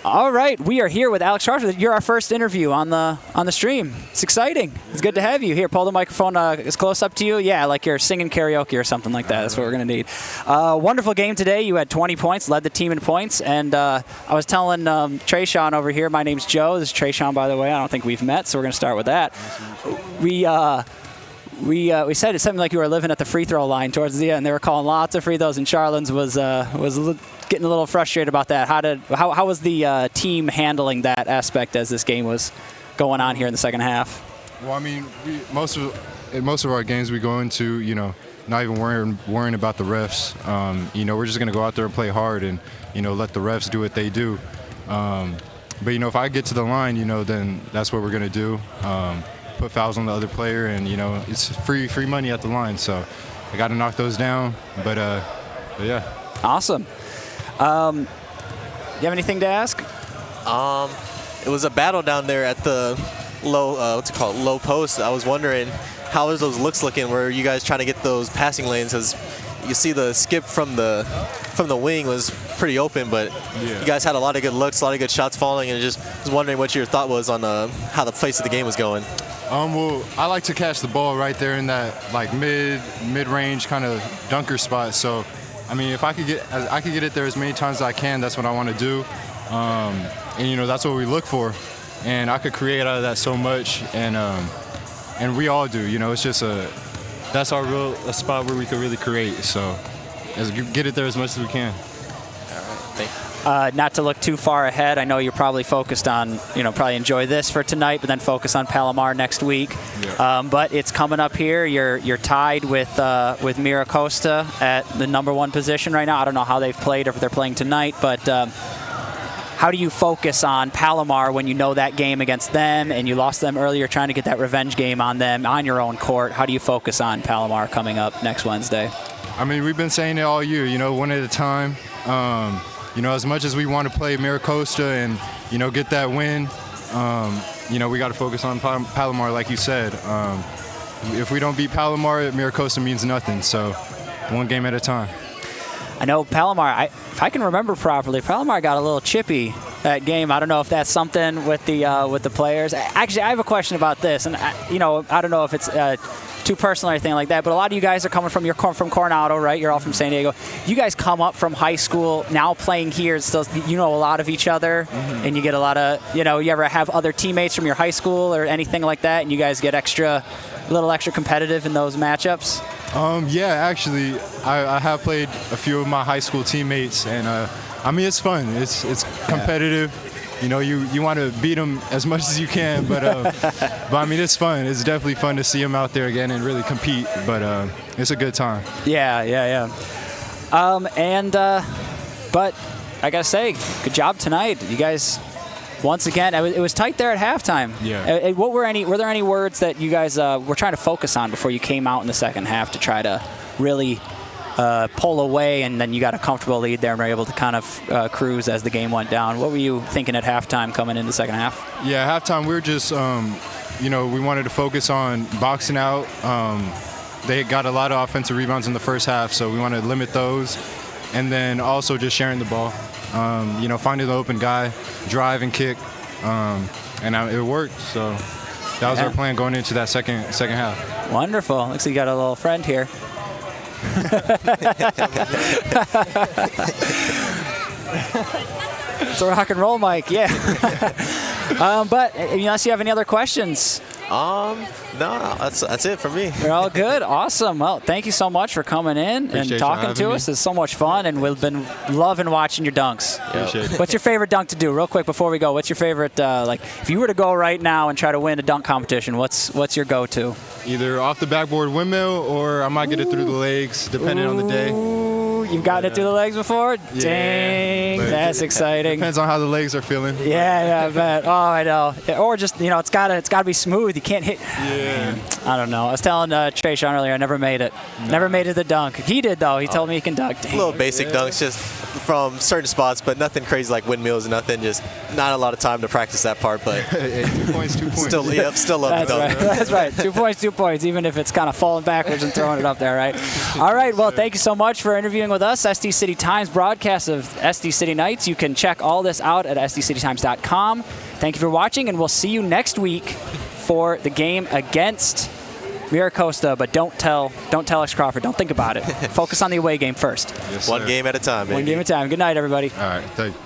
All right, we are here with Alex Crawford. You're our first interview on the stream. It's exciting. It's good to have you here. Pull the microphone as close up to you. Yeah, like you're singing karaoke or something like that. That's what we're going to need. Wonderful game today. You had 20 points, led the team in points. And I was telling Tresean over here, my name's Joe. This is Tresean, by the way. I don't think we've met, so we're going to start with that. We said it's something like you were living at the free throw line towards the end. They were calling lots of free throws, and Charlins was getting a little frustrated about that. How was the team handling that aspect as this game was going on here in the second half? Well, I mean, most of our games we go into, not even worrying about the refs. We're just gonna go out there and play hard and let the refs do what they do. But if I get to the line, then that's what we're gonna do. Put fouls on the other player, and it's free money at the line. So I got to knock those down. But yeah. Awesome. You have anything to ask? It was a battle down there at the low post. I was wondering how is those looks looking? Were you guys trying to get those passing lanes? Because you see the skip from the wing was pretty open, but you guys had a lot of good looks, a lot of good shots falling, and just was wondering what your thought was on how the pace of the game was going. Well, I like to catch the ball right there in that mid-range kind of dunker spot. So, I mean, if I could get it there as many times as I can, that's what I want to do. And that's what we look for. And I could create out of that so much, and we all do. It's just that's our a spot where we could really create. So, get it there as much as we can. All right, thank you. Not to look too far ahead, I know you're probably focused on, probably enjoy this for tonight, but then focus on Palomar next week. Yeah. But it's coming up here. You're tied with Miracosta at the #1 position right now. I don't know how they've played or if they're playing tonight, but how do you focus on Palomar when you know that game against them and you lost them earlier, trying to get that revenge game on them on your own court? How do you focus on Palomar coming up next Wednesday? I mean, we've been saying it all year, one at a time. As much as we want to play Miracosta and, get that win, we got to focus on Palomar, like you said. If we don't beat Palomar, Miracosta means nothing. So one game at a time. I know Palomar, if I can remember properly, Palomar got a little chippy that game. I don't know if that's something with the players. Actually, I have a question about this, and I don't know if it's too personal or anything like that, but a lot of you guys are coming from Coronado, right? You're all from San Diego. You guys come up from high school, now playing here, still, a lot of each other, and you get a lot of, you ever have other teammates from your high school or anything like that, and you guys get a little extra competitive in those matchups? Yeah, actually, I have played a few of my high school teammates, and it's fun. It's competitive. You want to beat them as much as you can, but I mean, it's fun. It's definitely fun to see them out there again and really compete, but it's a good time. Yeah. But I got to say, good job tonight. You guys, once again, it was tight there at halftime. Yeah. Were there any words that you guys were trying to focus on before you came out in the second half to try to really pull away, and then you got a comfortable lead there and were able to kind of cruise as the game went down? What were you thinking at halftime coming into the second half? Yeah, halftime we were just, we wanted to focus on boxing out. They got a lot of offensive rebounds in the first half, so we wanted to limit those. And then also just sharing the ball, finding the open guy, drive and kick, and it worked. So that was our plan going into that second half. Wonderful. Looks like you got a little friend here. It's a rock and roll mic, yeah. But unless you have any other questions. No, that's it for me. You're all good. Awesome. Well, thank you so much for coming in and talking to us. It's so much fun, and we've been loving watching your dunks. Appreciate it. What's your favorite dunk to do? Real quick before we go, what's your favorite, if you were to go right now and try to win a dunk competition, what's your go-to? Either off the backboard windmill, or I might get it through the legs, depending on the day. You've gotten it through the legs before? Yeah, dang, that's exciting. Depends on how the legs are feeling. Yeah, I bet. Oh, I know. Or just, it's got to be smooth. You can't hit. Yeah. I don't know. I was telling Tresean earlier, I never made it. Never made it the dunk. He did, though. He told me he can dunk. Dang. Little basic dunks, just from certain spots, but nothing crazy like windmills, nothing. Just not a lot of time to practice that part, but 2 points, 2 points. still love That's the dunk. right. That's right. 2 points, 2 points, even if it's kind of falling backwards and throwing it up there, right? All right. Well, thank you so much for interviewing with us. SD City Times broadcast of SD City Nights. You can check all this out at sdcitytimes.com. Thank you for watching, and we'll see you next week for the game against Miracosta. But don't tell Alex Crawford. Don't think about it. Focus on the away game first. Yes, One sir. game at a time, baby. One game at a time. Good night, everybody. All right. Thank you.